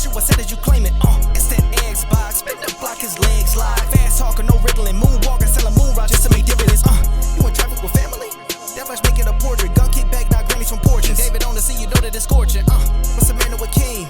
shoot, I said as you claim it. It's that Xbox, spin the block, his legs slide. Fast talker, no riddling, moonwalking, selling moon rock just to make dividends. You in traffic with family? That much making a portrait. Gun kick back, not grannies from porches. David on the scene, you know that it's scorching. What's a man with king?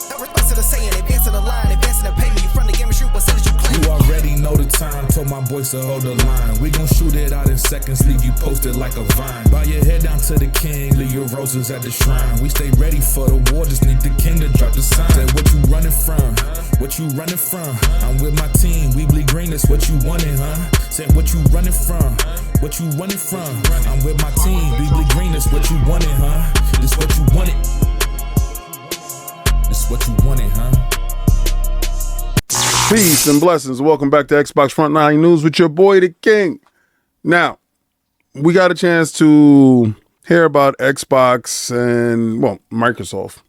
No response to the saying, advancing the line, advancing the payment. You front the game and shoot, I said as you claim it. You already know the time, told my boys to hold the line. We gon' shoot it out in seconds, leave you posted like a vine. Bow your head down to the king, leave your roses at the shrine. We stay ready for the war, just need the king to drop the sign. Say what you running from, what you running from. I'm with my team, we bleed green, that's what you wanted, huh? Say what you running from, what you running from. I'm with my team, we bleed green, that's what you wanted, huh? This what you wanted. This what you wanted, huh? Peace and blessings. Welcome back to Xbox Frontline News with your boy, the King. Now, we got a chance to hear about Xbox and, well, Microsoft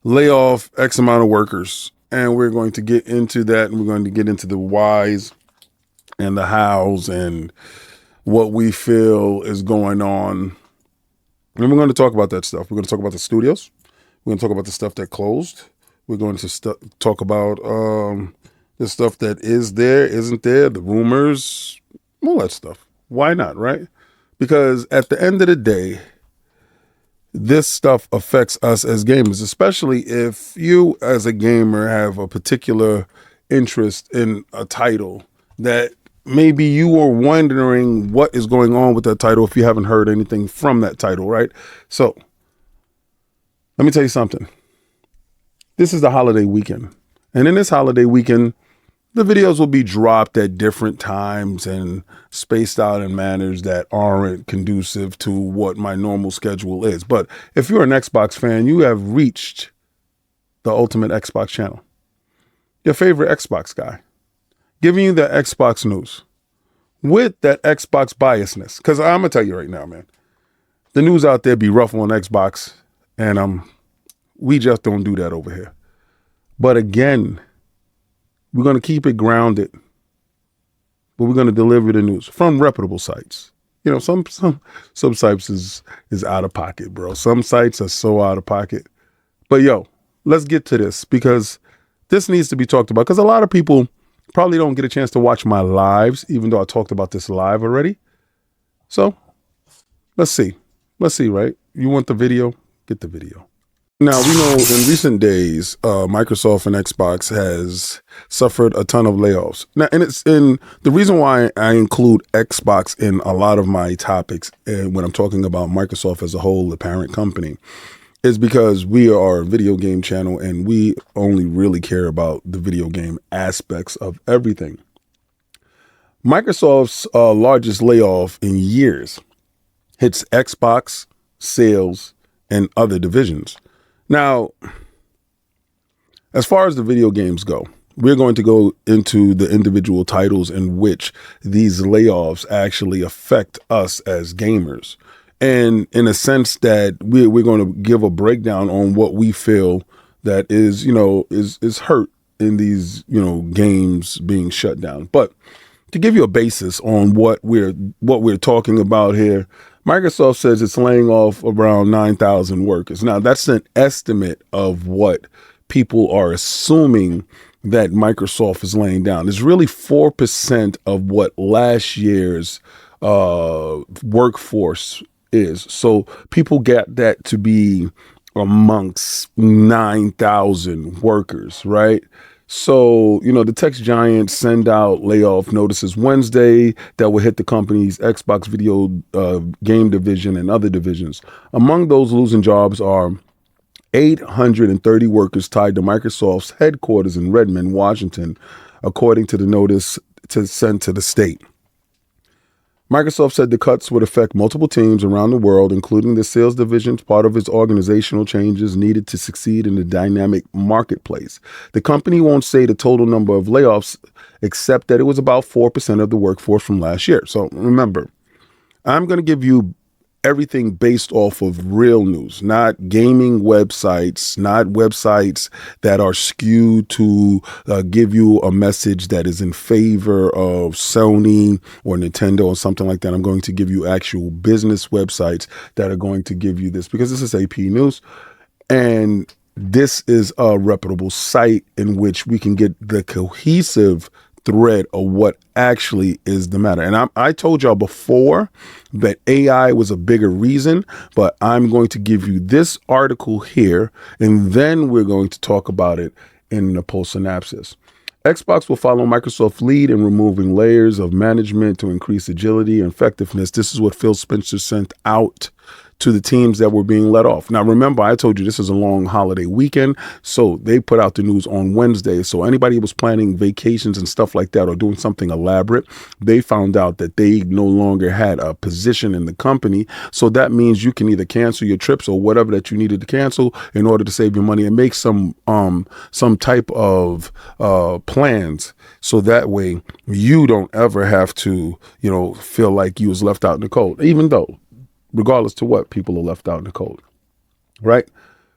lay off X amount of workers. And we're going to get into that, and we're going to get into the whys and the hows and what we feel is going on. And we're going to talk about that stuff. We're going to talk about the studios. We're going to talk about the stuff that closed. We're going to talk about the stuff that is there, isn't there, the rumors, all that stuff. Why not, right? Because at the end of the day, this stuff affects us as gamers, especially if you as a gamer have a particular interest in a title that maybe you were wondering what is going on with that title if you haven't heard anything from that title, right? So let me tell you something. This is the holiday weekend. And in this holiday weekend, the videos will be dropped at different times and spaced out in manners that aren't conducive to what my normal schedule is. But if you're an Xbox fan, you have reached the ultimate Xbox channel. Your favorite Xbox guy, giving you the Xbox news with that Xbox biasness. Because I'm going to tell you right now, man, the news out there be rough on Xbox, and we just don't do that over here. But again, we're going to keep it grounded, but we're going to deliver the news from reputable sites. You know, some sites is out of pocket, bro. Some sites are so out of pocket. But yo, let's get to this, because this needs to be talked about, because a lot of people probably don't get a chance to watch my lives, even though I talked about this live already. So let's see, right? You want the video? Get the video. Now, we know in recent days, Microsoft and Xbox has suffered a ton of layoffs. Now, and the reason why I include Xbox in a lot of my topics, and when I'm talking about Microsoft as a whole, the parent company, is because we are a video game channel and we only really care about the video game aspects of everything. Microsoft's largest layoff in years hits Xbox, sales, and other divisions. Now, as far as the video games go, we're going to go into the individual titles in which these layoffs actually affect us as gamers. And in a sense that we're going to give a breakdown on what we feel that is, is hurt in these, games being shut down. But to give you a basis on what we're talking about here, Microsoft says it's laying off around 9,000 workers. Now, that's an estimate of what people are assuming that Microsoft is laying down. It's really 4% of what last year's workforce is. So people get that to be amongst 9,000 workers, right? So, the tech giants send out layoff notices Wednesday that will hit the company's Xbox video game division and other divisions. Among those losing jobs are 830 workers tied to Microsoft's headquarters in Redmond, Washington, according to the notice sent to the state. Microsoft said the cuts would affect multiple teams around the world, including the sales division, part of its organizational changes needed to succeed in the dynamic marketplace. The company won't say the total number of layoffs, except that it was about 4% of the workforce from last year. So remember, I'm going to give you everything based off of real news, not gaming websites, not websites that are skewed to give you a message that is in favor of Sony or Nintendo or something like that. I'm going to give you actual business websites that are going to give you this, because this is AP News. And this is a reputable site in which we can get the cohesive thread of what actually is the matter. And I told y'all before that AI was a bigger reason, but I'm going to give you this article here, and then we're going to talk about it in the post synopsis. Xbox will follow Microsoft's lead in removing layers of management to increase agility and effectiveness. This is what Phil Spencer sent out to the teams that were being let off. Now, remember, I told you this is a long holiday weekend, so they put out the news on Wednesday. So anybody who was planning vacations and stuff like that or doing something elaborate, they found out that they no longer had a position in the company. So that means you can either cancel your trips or whatever that you needed to cancel in order to save your money and make some type of plans. So that way you don't ever have to, feel like you was left out in the cold, even though regardless to what, people are left out in the cold, right?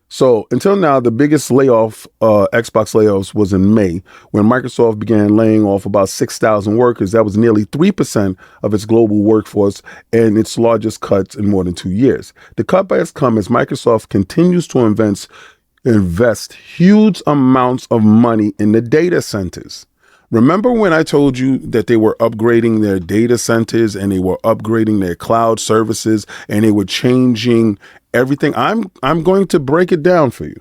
So until now, the biggest layoff, Xbox layoffs, was in May when Microsoft began laying off about 6,000 workers. That was nearly 3% of its global workforce and its largest cuts in more than 2 years. The cutbacks come as Microsoft continues to invest huge amounts of money in the data centers. Remember when I told you that they were upgrading their data centers and they were upgrading their cloud services and they were changing everything? I'm going to break it down for you.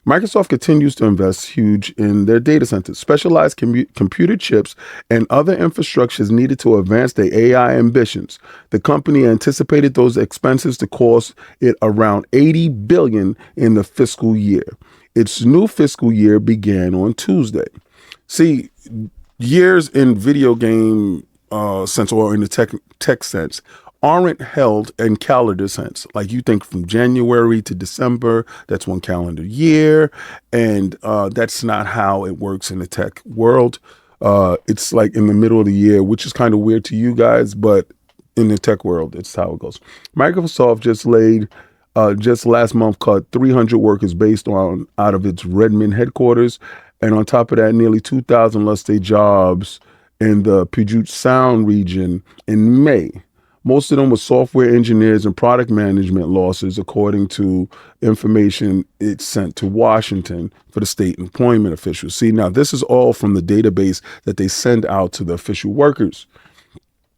Microsoft continues to invest huge in their data centers. Specialized computer chips and other infrastructures needed to advance their AI ambitions. The company anticipated those expenses to cost it around $80 billion in the fiscal year. Its new fiscal year began on Tuesday. See, years in video game sense or in the tech sense aren't held in calendar sense. Like you think from January to December, that's one calendar year. And that's not how it works in the tech world. It's like in the middle of the year, which is kind of weird to you guys, but in the tech world, it's how it goes. Microsoft just last month cut 300 workers out of its Redmond headquarters. And on top of that, nearly 2,000 lost their jobs in the Puget Sound region in May. Most of them were software engineers and product management losses, according to information it sent to Washington for the state employment officials. See, now this is all from the database that they send out to the official workers.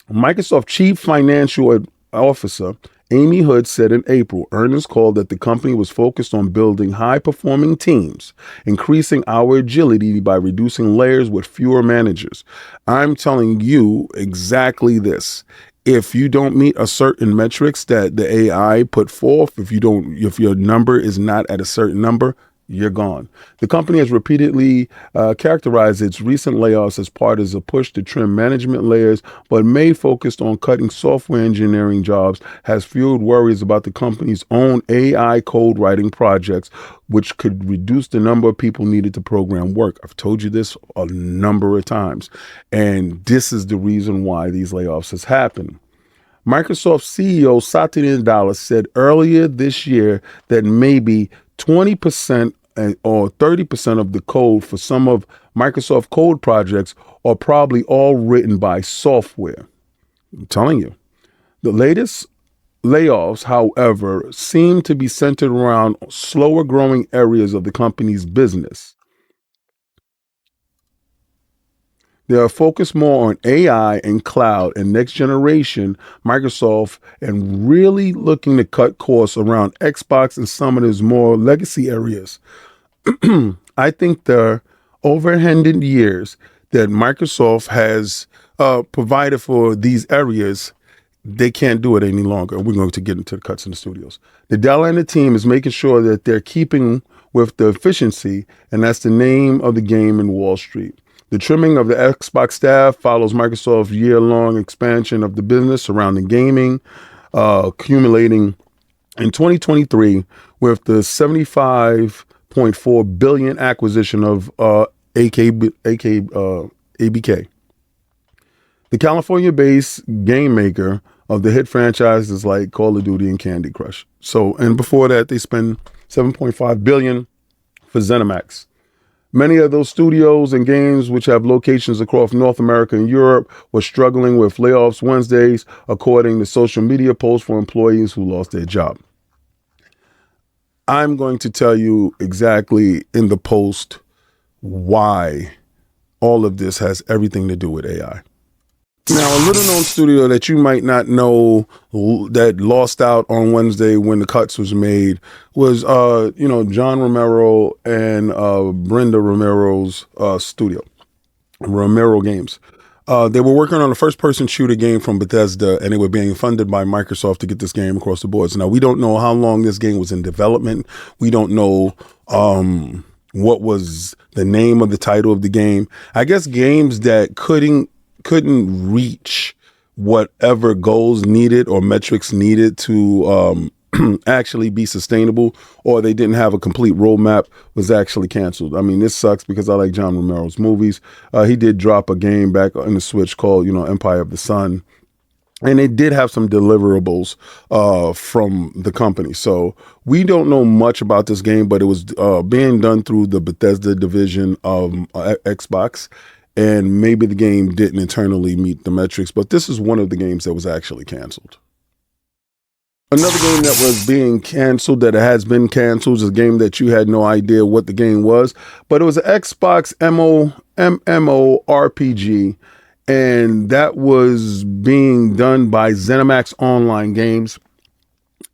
Microsoft Chief Financial Officer Amy Hood said in April, earnings called that the company was focused on building high-performing teams, increasing our agility by reducing layers with fewer managers. I'm telling you exactly this. If you don't meet a certain metrics that the AI put forth, if your number is not at a certain number, you're gone. The company has repeatedly characterized its recent layoffs as part of a push to trim management layers, but May focused on cutting software engineering jobs has fueled worries about the company's own AI code writing projects, which could reduce the number of people needed to program work. I've told you this a number of times, and this is the reason why these layoffs has happened. Microsoft CEO Satya Nadella said earlier this year that maybe 20% or 30% of the code for some of Microsoft code projects are probably all written by software. I'm telling you. The latest layoffs, however, seem to be centered around slower growing areas of the company's business. They are focused more on AI and cloud and next generation Microsoft and really looking to cut costs around Xbox and some of those more legacy areas. I think the overhanded years that Microsoft has provided for these areas, they can't do it any longer. We're going to get into the cuts in the studios. Nadella and the team is making sure that they're keeping with the efficiency, and that's the name of the game in Wall Street. The trimming of the Xbox staff follows Microsoft's year-long expansion of the business surrounding gaming, accumulating in 2023 with the $75.4 billion acquisition of ABK. The California-based game maker of the hit franchises like Call of Duty and Candy Crush. And before that, they spent $7.5 billion for ZeniMax. Many of those studios and games, which have locations across North America and Europe, were struggling with layoffs Wednesdays, according to social media posts for employees who lost their job. I'm going to tell you exactly in the post why all of this has everything to do with AI. Now, a little known studio that you might not know that lost out on Wednesday when the cuts was made was, John Romero and Brenda Romero's studio, Romero Games. They were working on a first-person shooter game from Bethesda, and they were being funded by Microsoft to get this game across the boards. Now, we don't know how long this game was in development. We don't know what was the name of the title of the game. I guess games that couldn't reach whatever goals needed or metrics needed to actually be sustainable, or they didn't have a complete roadmap, was actually canceled. I mean, this sucks because I like John Romero's movies. He did drop a game back on the Switch called, Empire of the Sun. And it did have some deliverables from the company. So we don't know much about this game, but it was being done through the Bethesda division of Xbox. And maybe the game didn't internally meet the metrics, but this is one of the games that was actually canceled. Another game that was being canceled, that has been canceled, is a game that you had no idea what the game was, but it was an Xbox MMORPG, and that was being done by ZeniMax Online Games.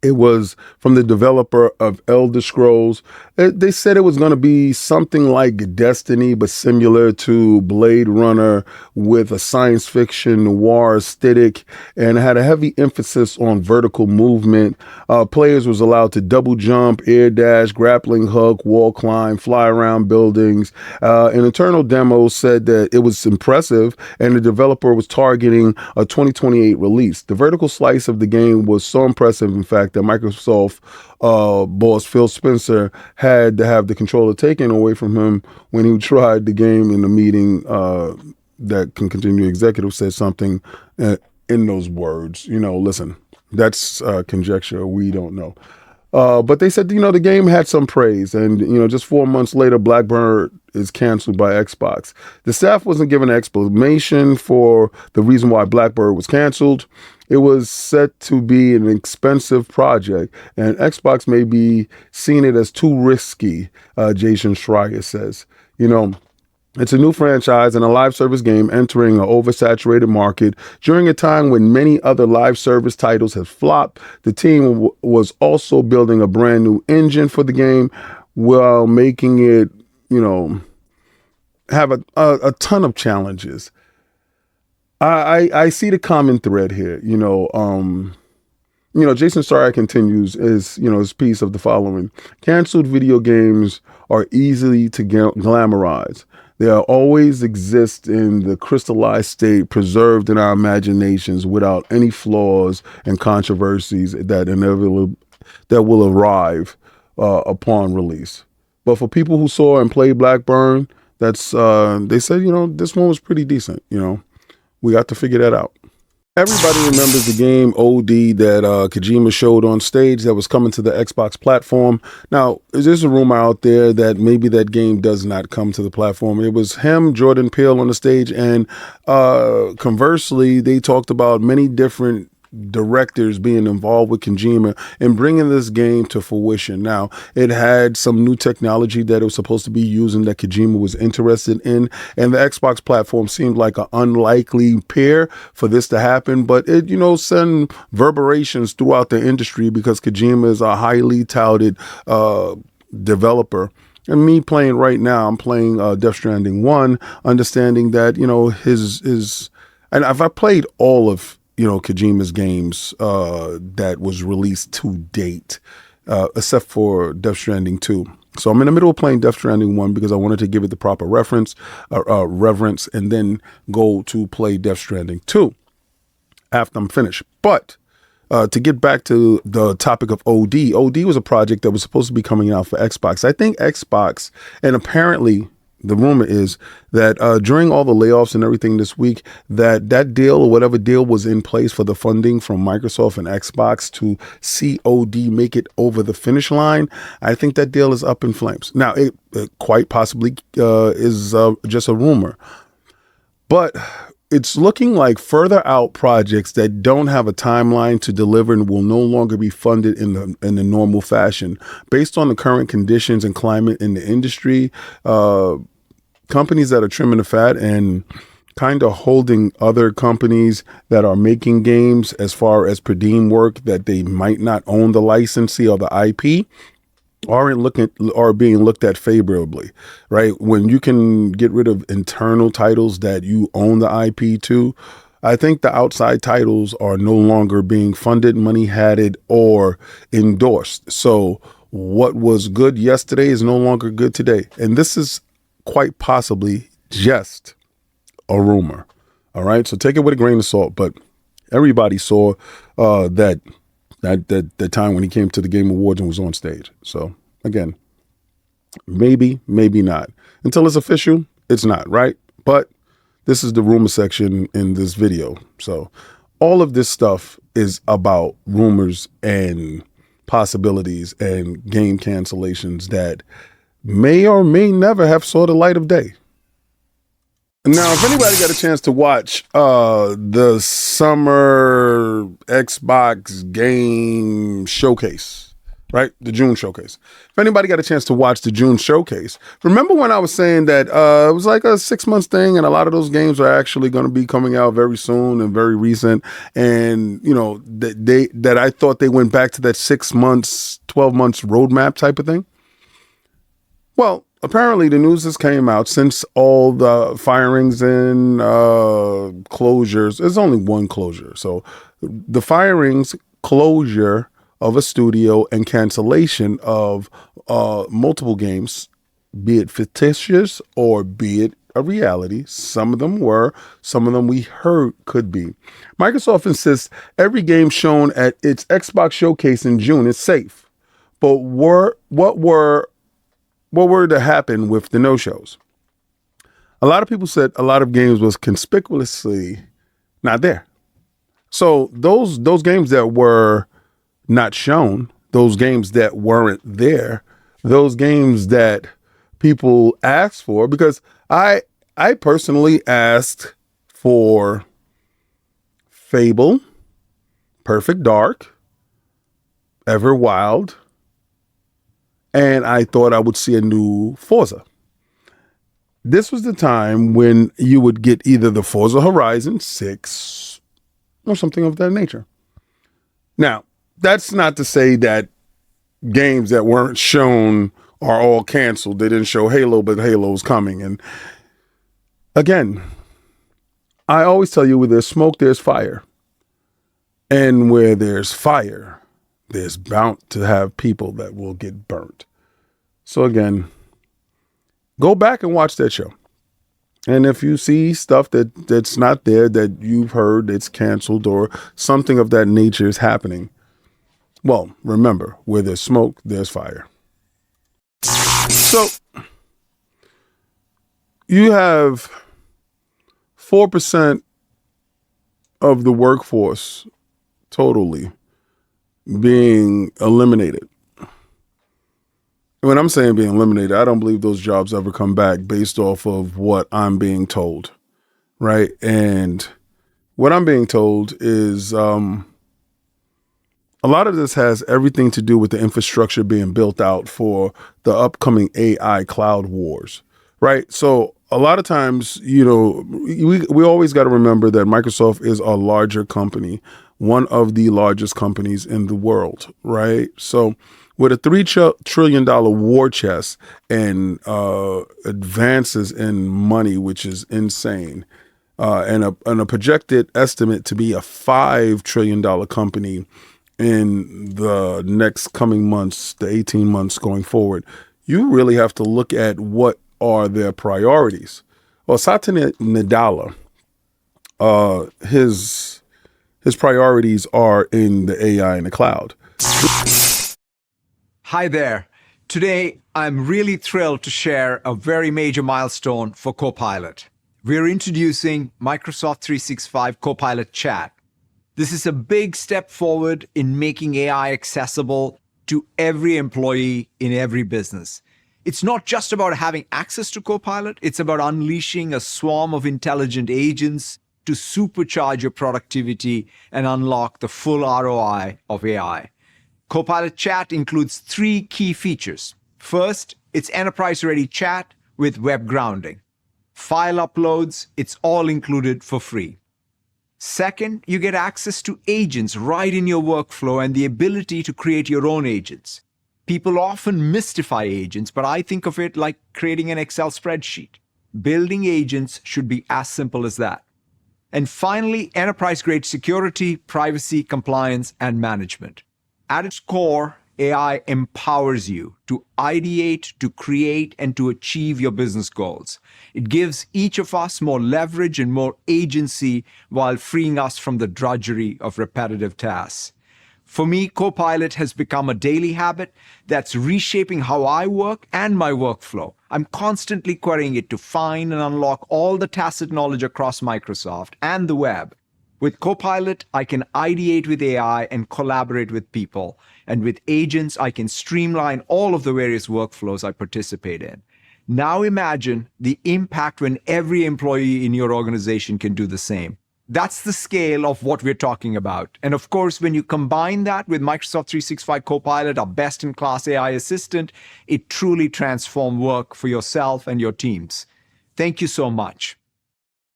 It was from the developer of Elder Scrolls. They said it was going to be something like Destiny, but similar to Blade Runner with a science fiction noir aesthetic, and had a heavy emphasis on vertical movement. Players was allowed to double jump, air dash, grappling hook, wall climb, fly around buildings. An internal demo said that it was impressive, and the developer was targeting a 2028 release. The vertical slice of the game was so impressive, in fact, that Microsoft boss Phil Spencer had to have the controller taken away from him when he tried the game in the meeting. That can continue executive said something in those words. Listen, that's conjecture. We don't know. But they said, the game had some praise, and, just 4 months later, Blackbird is canceled by Xbox. The staff wasn't given an explanation for the reason why Blackbird was canceled. It was set to be an expensive project, and Xbox may be seeing it as too risky, Jason Schreier says. It's a new franchise and a live service game entering an oversaturated market during a time when many other live service titles have flopped. The team was also building a brand new engine for the game while making it, have a ton of challenges. I see the common thread here. Jason Schreier continues his piece of the following: canceled video games are easily to glamorize. They always exist in the crystallized state, preserved in our imaginations without any flaws and controversies that will arrive upon release. But for people who saw and played Blackburn, that's they said, this one was pretty decent. We got to figure that out. Everybody remembers the game OD that Kojima showed on stage that was coming to the Xbox platform. Now, there's a rumor out there that maybe that game does not come to the platform. It was him, Jordan Peele on the stage, and conversely, they talked about many different directors being involved with Kojima and bringing this game to fruition. Now, it had some new technology that it was supposed to be using that Kojima was interested in, and the Xbox platform seemed like an unlikely pair for this to happen, but it, sent reverberations throughout the industry because Kojima is a highly touted developer. And me playing right now, I'm playing Death Stranding 1, understanding that, his and I've played all of Kojima's games that was released to date, except for Death Stranding 2. So I'm in the middle of playing Death Stranding 1 because I wanted to give it the proper reverence, and then go to play Death Stranding 2 after I'm finished. But to get back to the topic of OD was a project that was supposed to be coming out for Xbox. I think Xbox, and apparently the rumor is that during all the layoffs and everything this week, that deal or whatever deal was in place for the funding from Microsoft and Xbox to see OD make it over the finish line, I think that deal is up in flames. Now, it quite possibly is just a rumor. But it's looking like further out projects that don't have a timeline to deliver and will no longer be funded in the normal fashion. Based on the current conditions and climate in the industry, companies that are trimming the fat and kind of holding other companies that are making games as far as per diem work that they might not own the licensee or the IP are being looked at favorably, right? When you can get rid of internal titles that you own the IP to, I think the outside titles are no longer being funded, money hatted, or endorsed. So what was good yesterday is no longer good today. And this is quite possibly just a rumor. All right. So take it with a grain of salt. But everybody saw that time when he came to the Game Awards and was on stage. So again, maybe not. Until it's official, it's not, right? But this is the rumor section in this video. So all of this stuff is about rumors and possibilities and game cancellations that may or may never have saw the light of day. Now, if anybody got a chance to watch the summer Xbox game showcase, right? The June showcase. If anybody got a chance to watch the June showcase, remember when I was saying that it was like a 6 months thing and a lot of those games are actually going to be coming out very soon and very recent. And, you know, that I thought they went back to that 6 months, 12 months roadmap type of thing. Well, apparently the news has came out since all the firings and closures. There's only one closure. So the firings, closure of a studio, and cancellation of multiple games, be it fictitious or be it a reality. Some of them were, some of them we heard could be. Microsoft insists every game shown at its Xbox showcase in June is safe. But what were to happen with the no-shows? A lot of people said a lot of games was conspicuously not there. So those games that were not shown, those games that weren't there, those games that people asked for, because I personally asked for Fable, Perfect Dark, Everwild, and I thought I would see a new Forza. This was the time when you would get either the Forza Horizon 6 or something of that nature. Now, that's not to say that games that weren't shown are all canceled. They didn't show Halo, but Halo's coming. And again, I always tell you, where there's smoke, there's fire. And where there's fire, there's bound to have people that will get burnt. So again, go back and watch that show. And if you see stuff that's not there, that you've heard it's canceled or something of that nature is happening, well, remember, where there's smoke, there's fire. So you have 4% of the workforce totally being eliminated. When I'm saying being eliminated, I don't believe those jobs ever come back based off of what I'm being told, right? And what I'm being told is a lot of this has everything to do with the infrastructure being built out for the upcoming AI cloud wars, right? So a lot of times, you know, we always got to remember that Microsoft is a larger company, one of the largest companies in the world, right? So with a $3 trillion war chest and advances in money, which is insane, and a projected estimate to be a $5 trillion company in the next coming months, the 18 months going forward, you really have to look at what are their priorities. Well, Satya Nadella, his priorities are in the AI and the cloud. Hi there. Today, I'm really thrilled to share a very major milestone for Copilot. We're introducing Microsoft 365 Copilot Chat. This is a big step forward in making AI accessible to every employee in every business. It's not just about having access to Copilot, it's about unleashing a swarm of intelligent agents to supercharge your productivity and unlock the full ROI of AI. Copilot Chat includes 3 key features. First, it's enterprise-ready chat with web grounding. File uploads, it's all included for free. Second, you get access to agents right in your workflow and the ability to create your own agents. People often mystify agents, but I think of it like creating an Excel spreadsheet. Building agents should be as simple as that. And finally, enterprise-grade security, privacy, compliance, and management. At its core, AI empowers you to ideate, to create, and to achieve your business goals. It gives each of us more leverage and more agency while freeing us from the drudgery of repetitive tasks. For me, Copilot has become a daily habit that's reshaping how I work and my workflow. I'm constantly querying it to find and unlock all the tacit knowledge across Microsoft and the web. With Copilot, I can ideate with AI and collaborate with people. And with agents, I can streamline all of the various workflows I participate in. Now imagine the impact when every employee in your organization can do the same. That's the scale of what we're talking about. And of course, when you combine that with Microsoft 365 Copilot, our best-in-class AI assistant, it truly transforms work for yourself and your teams. Thank you so much.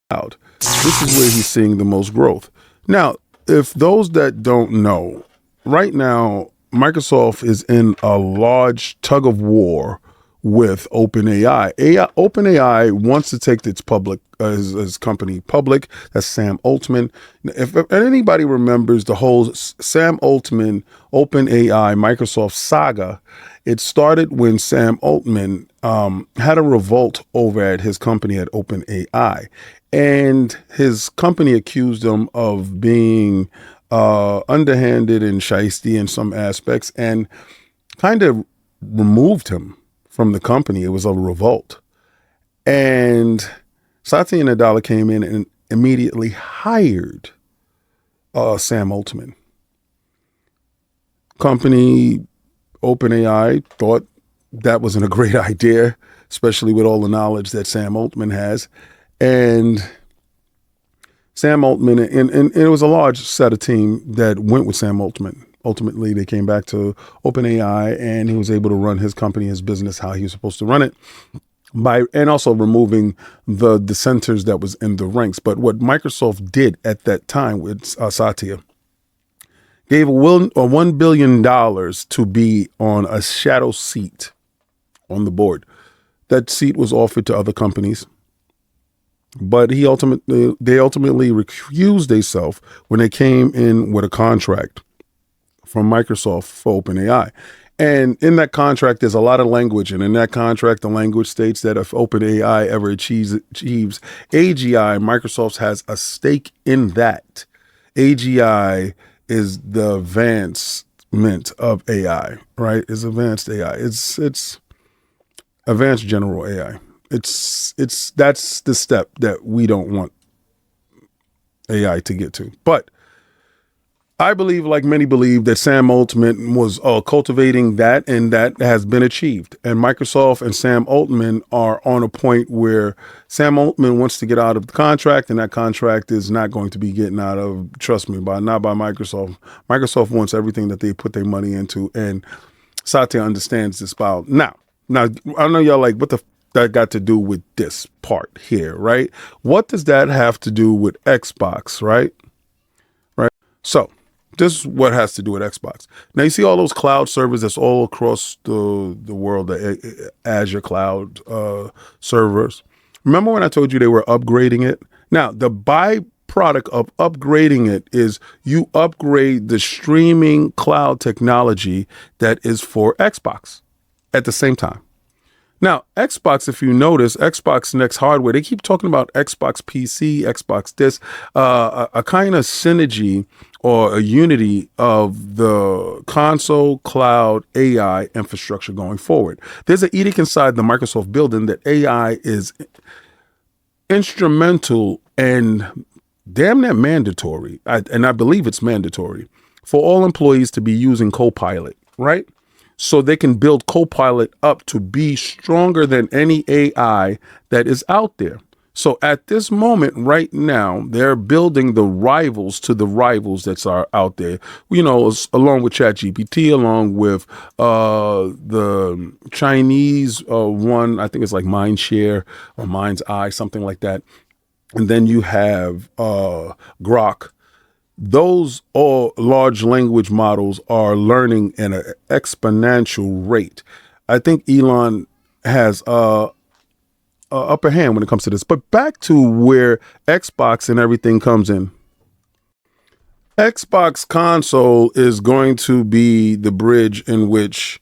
Out. This is where he's seeing the most growth. Now, if those that don't know, right now, Microsoft is in a large tug of war with OpenAI. OpenAI wants to take its his company public. That's Sam Altman. If anybody remembers the whole Sam Altman, OpenAI, Microsoft saga, it started when Sam Altman had a revolt over at his company at OpenAI. And his company accused him of being underhanded and shisty in some aspects and kind of removed him from the company. It was a revolt. And Satya Nadella came in and immediately hired Sam Altman. Company OpenAI thought that wasn't a great idea, especially with all the knowledge that Sam Altman has. And Sam Altman, and it was a large set of team that went with Sam Altman. Ultimately, they came back to OpenAI, and he was able to run his company, his business, how he was supposed to run it, and also removing the dissenters that was in the ranks. But what Microsoft did at that time with Satya, gave $1 billion to be on a shadow seat on the board. That seat was offered to other companies. But they ultimately recused themselves when they came in with a contract from Microsoft for OpenAI. And in that contract, there's a lot of language. And in that contract, the language states that if OpenAI ever achieves AGI, Microsoft has a stake in that. AGI is the advancement of AI, right? It's advanced AI. It's advanced general AI. It's that's the step that we don't want AI to get to. But I believe, like many believe, that Sam Altman was cultivating that, and that has been achieved. And Microsoft and Sam Altman are on a point where Sam Altman wants to get out of the contract, and that contract is not going to be getting out of, trust me, not by Microsoft. Microsoft wants everything that they put their money into, and Satya understands this file. Now, I know y'all like, what the that got to do with this part here, right? What does that have to do with Xbox, right? Right. So this is what has to do with Xbox. Now you see all those cloud servers that's all across the world, the Azure cloud servers. Remember when I told you they were upgrading it? Now the byproduct of upgrading it is you upgrade the streaming cloud technology that is for Xbox at the same time. Now, Xbox, if you notice, Xbox Next hardware, they keep talking about Xbox PC, Xbox this, a kind of synergy or a unity of the console, cloud, AI infrastructure going forward. There's an edict inside the Microsoft building that AI is instrumental and damn near mandatory, and I believe it's mandatory, for all employees to be using Copilot, right? So they can build Copilot up to be stronger than any AI that is out there. So at this moment right now, they're building the rivals to the rivals that's are out there, along with ChatGPT, along with the Chinese one, I think it's like Mindshare or Mind's Eye, something like that. And then you have Grok. Those all large language models are learning at an exponential rate. I think Elon has upper hand when it comes to this. But back to where Xbox and everything comes in. Xbox console is going to be the bridge in which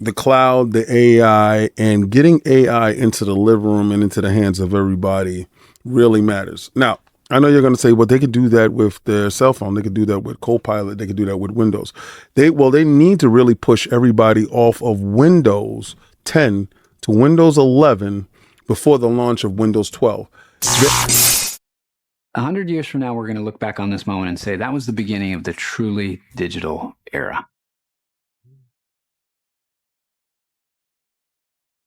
the cloud, the AI, and getting AI into the living room and into the hands of everybody really matters. Now, I know you're going to say, well, they could do that with their cell phone. They could do that with Copilot. They could do that with Windows. They need to really push everybody off of Windows 10 to Windows 11 before the launch of Windows 12. 100 years from now, we're going to look back on this moment and say that was the beginning of the truly digital era.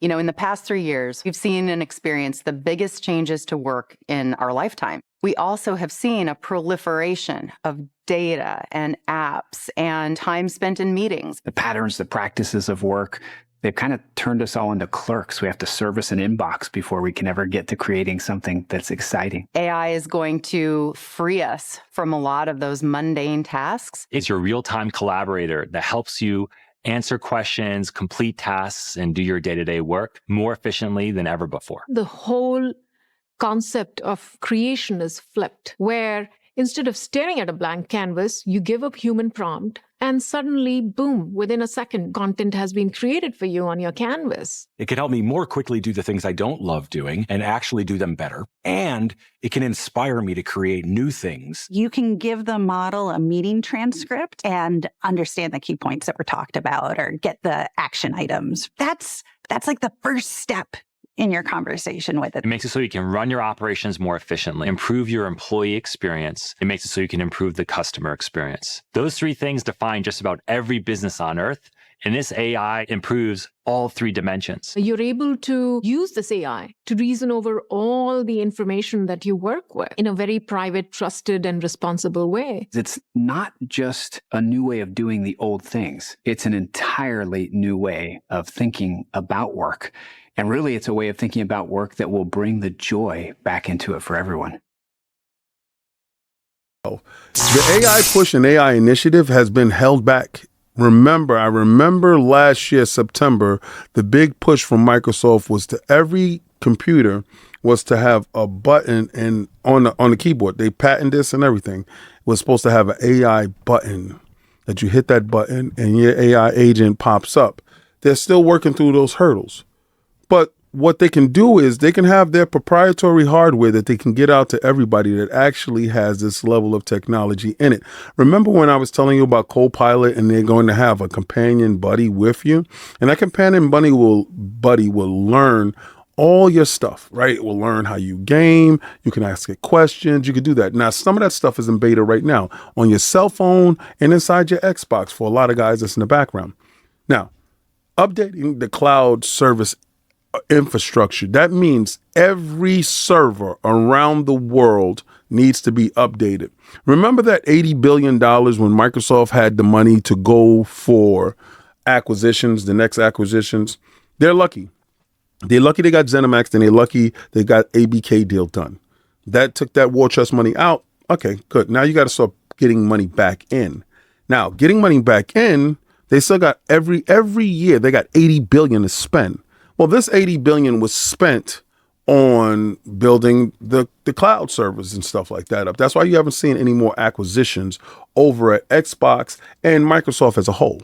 You know, in the past 3 years, we've seen and experienced the biggest changes to work in our lifetime. We also have seen a proliferation of data and apps and time spent in meetings. The patterns, the practices of work, they've kind of turned us all into clerks. We have to service an inbox before we can ever get to creating something that's exciting. AI is going to free us from a lot of those mundane tasks. It's your real-time collaborator that helps you answer questions, complete tasks, and do your day-to-day work more efficiently than ever before. The whole concept of creation is flipped, where instead of staring at a blank canvas, you give a human prompt, and suddenly, boom, within a second, content has been created for you on your canvas. It can help me more quickly do the things I don't love doing and actually do them better. And it can inspire me to create new things. You can give the model a meeting transcript and understand the key points that were talked about or get the action items. That's like the first step in your conversation with it. It makes it so you can run your operations more efficiently, improve your employee experience. It makes it so you can improve the customer experience. Those three things define just about every business on earth. And this AI improves all three dimensions. You're able to use this AI to reason over all the information that you work with in a very private, trusted, and responsible way. It's not just a new way of doing the old things. It's an entirely new way of thinking about work. And really, it's a way of thinking about work that will bring the joy back into it for everyone. The AI push and AI initiative has been held back. I remember last year, September, the big push from Microsoft was to every computer was to have a button and on the keyboard. They patented this and everything. It was supposed to have an AI button that you hit that button and your AI agent pops up. They're still working through those hurdles. But what they can do is they can have their proprietary hardware that they can get out to everybody that actually has this level of technology in it. Remember when I was telling you about Copilot and they're going to have a companion buddy with you? And that companion buddy will learn all your stuff, right? It will learn how you game. You can ask it questions. You can do that. Now, some of that stuff is in beta right now on your cell phone and inside your Xbox for a lot of guys that's in the background. Now, updating the cloud service infrastructure. That means every server around the world needs to be updated. Remember that $80 billion when Microsoft had the money to go for acquisitions, the next acquisitions? They're lucky. They're lucky they got ZeniMax, and they're lucky they got ABK deal done. That took that war chest money out. Okay, good. Now you got to start getting money back in. Now, getting money back in, they still got every year, they got $80 billion to spend. Well, this $80 billion was spent on building the cloud servers and stuff like that up. That's why you haven't seen any more acquisitions over at Xbox and Microsoft as a whole.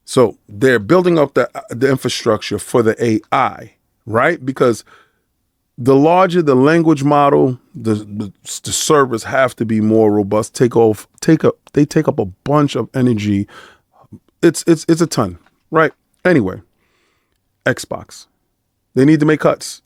So they're building up the infrastructure for the AI, right? Because the larger the language model, the servers have to be more robust. They take up a bunch of energy. It's a ton, right? Anyway. Xbox. They need to make cuts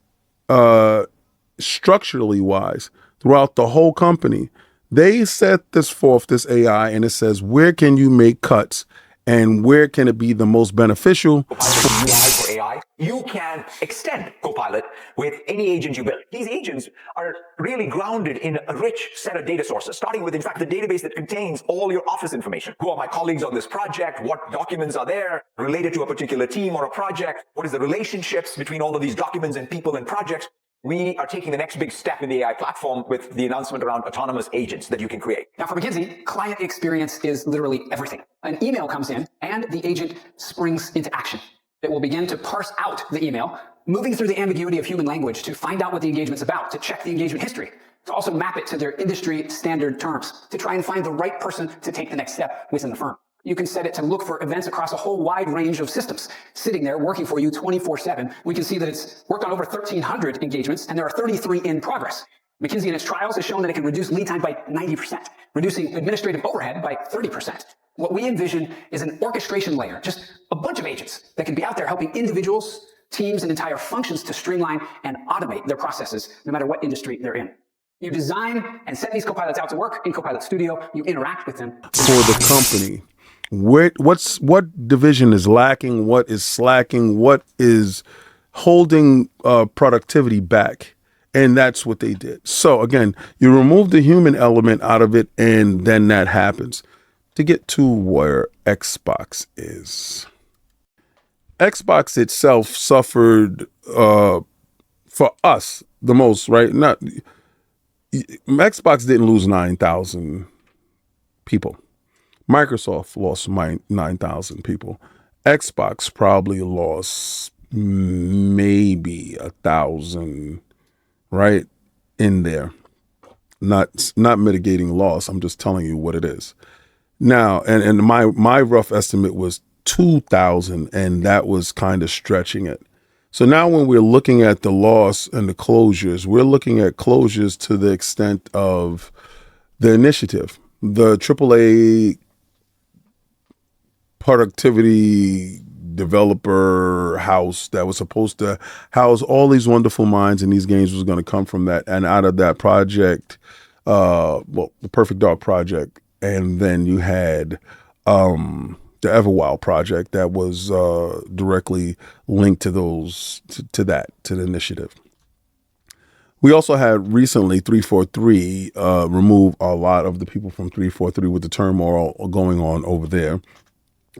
structurally wise throughout the whole company. They set this forth, this AI, and it says, where can you make cuts and where can it be the most beneficial? Copilot UI for AI. You can extend Copilot with any agent you build. These agents are really grounded in a rich set of data sources, starting with, in fact, the database that contains all your office information. Who are my colleagues on this project? What documents are there related to a particular team or a project? What is the relationships between all of these documents and people and projects? We are taking the next big step in the AI platform with the announcement around autonomous agents that you can create. Now for McKinsey, client experience is literally everything. An email comes in and the agent springs into action. It will begin to parse out the email, moving through the ambiguity of human language to find out what the engagement's about, to check the engagement history, to also map it to their industry standard terms, to try and find the right person to take the next step within the firm. You can set it to look for events across a whole wide range of systems, sitting there working for you 24/7. We can see that it's worked on over 1,300 engagements, and there are 33 in progress. McKinsey in its trials has shown that it can reduce lead time by 90%, reducing administrative overhead by 30%. What we envision is an orchestration layer, just a bunch of agents that can be out there helping individuals, teams, and entire functions to streamline and automate their processes, no matter what industry they're in. You design and send these copilots out to work in Copilot Studio. You interact with them. For the company, what division is lacking? What is slacking? What is holding productivity back? And that's what they did. So again, you remove the human element out of it, and then that happens. To get to where Xbox is, Xbox itself suffered for us the most, right? Not Xbox didn't lose 9,000 people. Microsoft lost 9,000 people. Xbox probably lost maybe 1,000, right in there. Not mitigating loss. I'm just telling you what it is. Now, and my rough estimate was 2,000, and that was kind of stretching it. So now when we're looking at the loss and the closures, we're looking at closures to the extent of the initiative, the AAA productivity developer house that was supposed to house all these wonderful minds, and these games was going to come from that. And out of that project, the Perfect Dark project, and then you had the Everwild project that was directly linked to those, to the initiative. We also had recently 343 remove a lot of the people from 343 with the turmoil going on over there,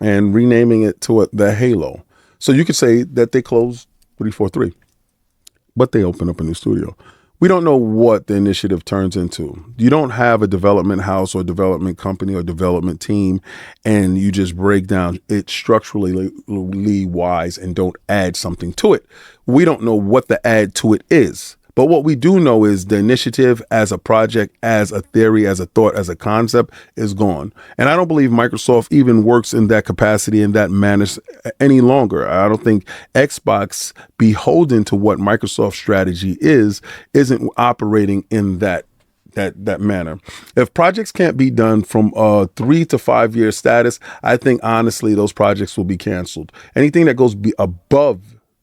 and renaming it to the Halo. So you could say that they closed 343, but they opened up a new studio. We don't know what the initiative turns into. You don't have a development house or development company or development team, and you just break down it structurally wise and don't add something to it. We don't know what the add to it is. But what we do know is the initiative as a project, as a theory, as a thought, as a concept is gone. And I don't believe Microsoft even works in that capacity, in that manner any longer. I don't think Xbox, beholden to what Microsoft's strategy isn't operating in that manner. If projects can't be done from a 3 to 5 year status, I think honestly those projects will be canceled. Anything that goes above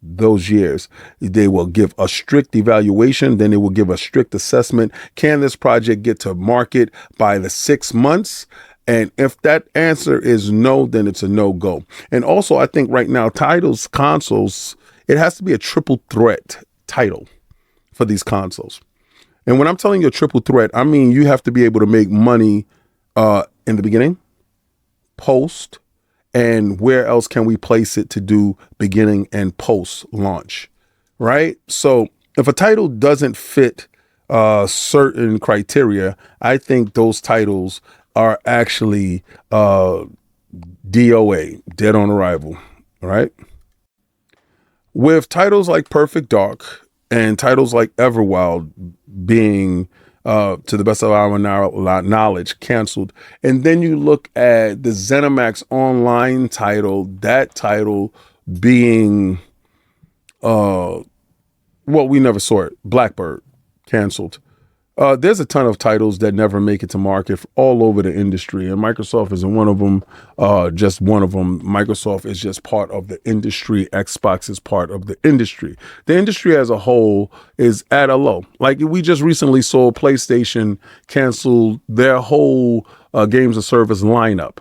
those years, they will give a strict evaluation, then they will give a strict assessment. Can this project get to market by the 6 months? And if that answer is no, then it's a no-go. And also, I think right now, titles, consoles, it has to be a triple threat title for these consoles. And when I'm telling you a triple threat, I mean you have to be able to make money in the beginning, post, and where else can we place it to do beginning and post launch, right? So if a title doesn't fit certain criteria, I think those titles are actually DOA, dead on arrival, right? With titles like Perfect Dark and titles like Everwild being to the best of our knowledge, canceled. And then you look at the ZeniMax Online title, that title being, we never saw it, Blackbird, canceled. There's a ton of titles that never make it to market all over the industry, and Microsoft isn't one of them, just one of them. Microsoft is just part of the industry. Xbox is part of the industry. The industry as a whole is at a low. Like we just recently saw PlayStation cancel their whole games of service lineup,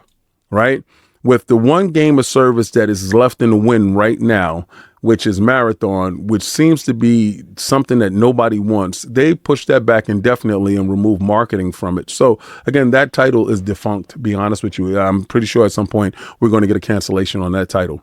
right? with the one game of service that is left in the wind right now, which is Marathon, which seems to be something that nobody wants. They pushed that back indefinitely and removed marketing from it. So again, that title is defunct, to be honest with you. I'm pretty sure at some point we're going to get a cancellation on that title.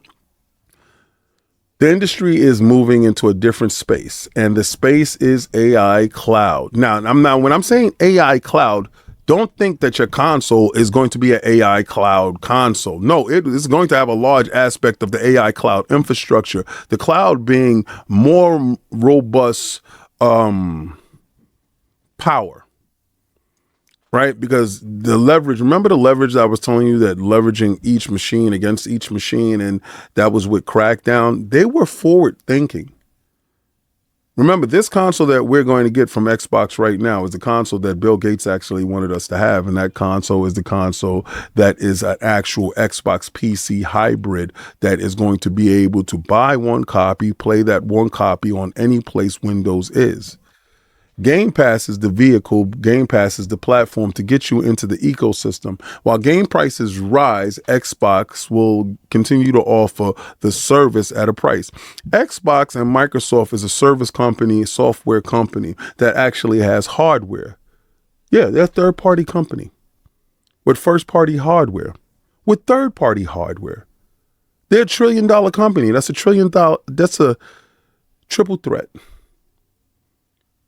The industry is moving into a different space, and the space is AI cloud. Now, when I'm saying AI cloud, don't think that your console is going to be an AI cloud console. No, it is going to have a large aspect of the AI cloud infrastructure. The cloud being more robust power. Right? Because the leverage, remember the leverage that I was telling you, that leveraging each machine against each machine, and that was with Crackdown? They were forward thinking. Remember, this console that we're going to get from Xbox right now is the console that Bill Gates actually wanted us to have. And that console is the console that is an actual Xbox PC hybrid that is going to be able to buy one copy, play that one copy on any place Windows is. Game Pass is the vehicle, Game Pass is the platform to get you into the ecosystem. While game prices rise, Xbox will continue to offer the service at a price. Xbox and Microsoft is a service company, software company that actually has hardware. Yeah, they're a third-party company with first-party hardware, with third-party hardware. They're $1 trillion company. That's a triple threat.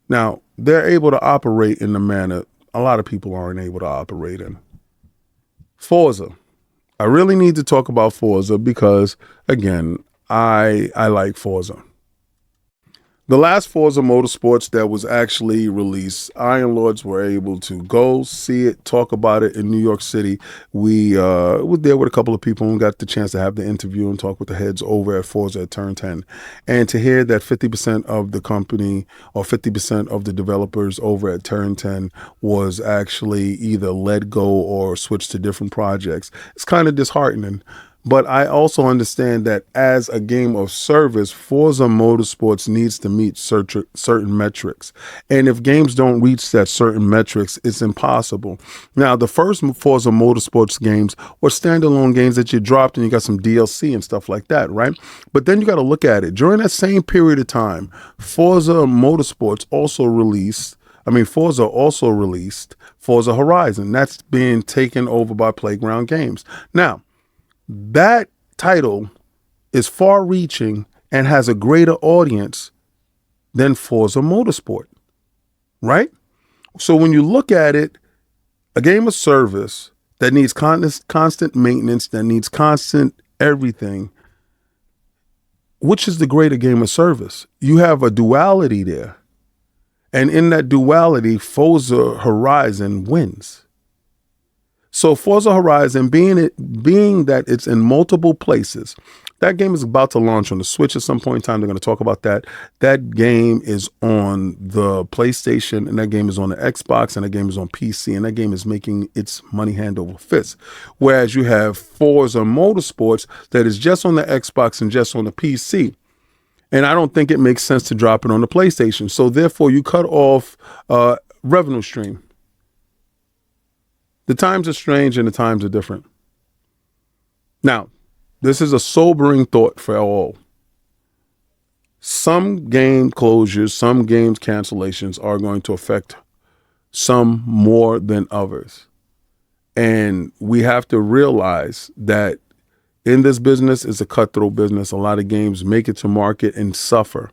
Now, they're able to operate in the manner a lot of people aren't able to operate in. Forza. I really need to talk about Forza because, again, I like Forza. The last Forza Motorsports that was actually released, Iron Lords were able to go see it, talk about it in New York City. We were there with a couple of people and got the chance to have the interview and talk with the heads over at Forza at Turn 10. And to hear that 50% of the company or 50% of the developers over at Turn 10 was actually either let go or switched to different projects, it's kind of disheartening. But I also understand that as a game of service, Forza Motorsports needs to meet certain metrics. And if games don't reach that certain metrics, it's impossible. Now, the first Forza Motorsports games were standalone games that you dropped and you got some DLC and stuff like that, right? But then you got to look at it. During that same period of time, Forza also released Forza Horizon. That's being taken over by Playground Games. Now, that title is far-reaching and has a greater audience than Forza Motorsport, right? So when you look at it, a game of service that needs constant maintenance, that needs constant everything, which is the greater game of service? You have a duality there. And in that duality, Forza Horizon wins. So Forza Horizon, being that it's in multiple places, that game is about to launch on the Switch at some point in time. They're going to talk about that. That game is on the PlayStation, and that game is on the Xbox, and that game is on PC, and that game is making its money hand over fist. Whereas you have Forza Motorsports that is just on the Xbox and just on the PC. And I don't think it makes sense to drop it on the PlayStation. So therefore, you cut off revenue stream. The times are strange and the times are different. Now, this is a sobering thought for all. Some game closures, some games cancellations are going to affect some more than others. And we have to realize that in this business, it's a cutthroat business. A lot of games make it to market and suffer.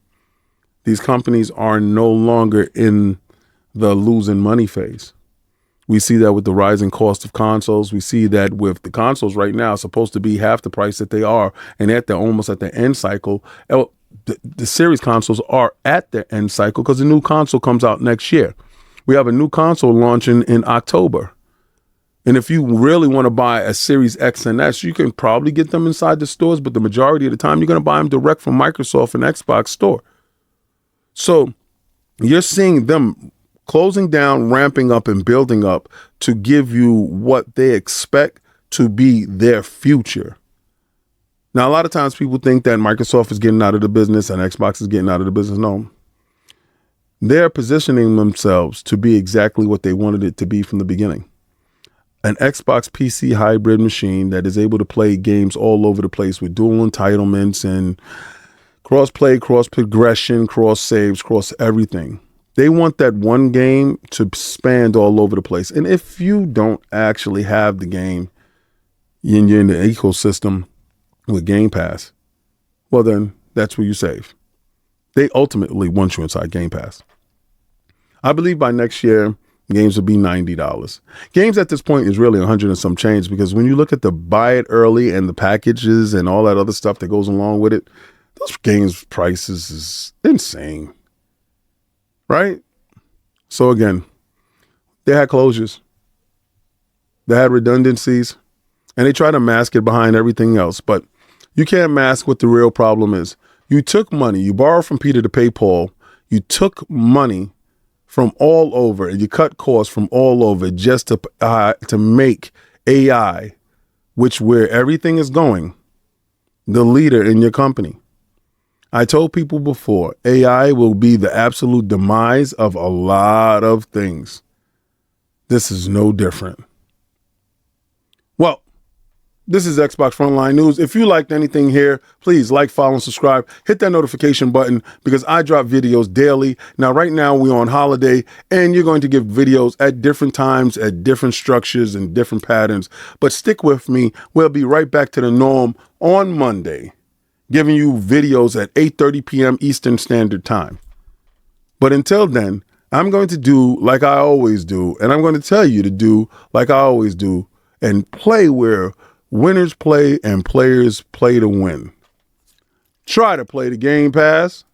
These companies are no longer in the losing money phase. We see that with the rising cost of consoles. We see that with the consoles right now supposed to be half the price that they are, and they're almost at the end cycle. The series consoles are at their end cycle because the new console comes out next year. We have a new console launching in October. And if you really want to buy a Series X and S, you can probably get them inside the stores, but the majority of the time you're going to buy them direct from Microsoft and Xbox store. So you're seeing them closing down, ramping up, and building up to give you what they expect to be their future. Now, a lot of times people think that Microsoft is getting out of the business and Xbox is getting out of the business. No. They're positioning themselves to be exactly what they wanted it to be from the beginning. an Xbox PC hybrid machine that is able to play games all over the place with dual entitlements and cross-play, cross-progression, cross-saves, cross everything. They want that one game to span all over the place. And if you don't actually have the game and you're in the ecosystem with Game Pass, well then that's where you save. They ultimately want you inside Game Pass. I believe by next year, games will be $90. Games at this point is really 100 and some change, because when you look at the buy it early and the packages and all that other stuff that goes along with it, those games prices is insane. Right? So again, they had closures. They had redundancies, and they try to mask it behind everything else. But you can't mask what the real problem is. You took money. You borrowed from Peter to pay Paul. You took money from all over, and you cut costs from all over just to make AI, which where everything is going, the leader in your company. I told people before, AI will be the absolute demise of a lot of things. This is no different. Well, this is Xbox Frontline News. If you liked anything here, please like, follow, and subscribe. Hit that notification button because I drop videos daily. Now, right now, we're on holiday, and you're going to get videos at different times, at different structures and different patterns. But stick with me. We'll be right back to the norm on Monday, giving you videos at 8:30 p.m. Eastern Standard Time. But until then, I'm going to do like I always do, and I'm going to tell you to do like I always do, and play where winners play and players play to win. Try to play the Game Pass.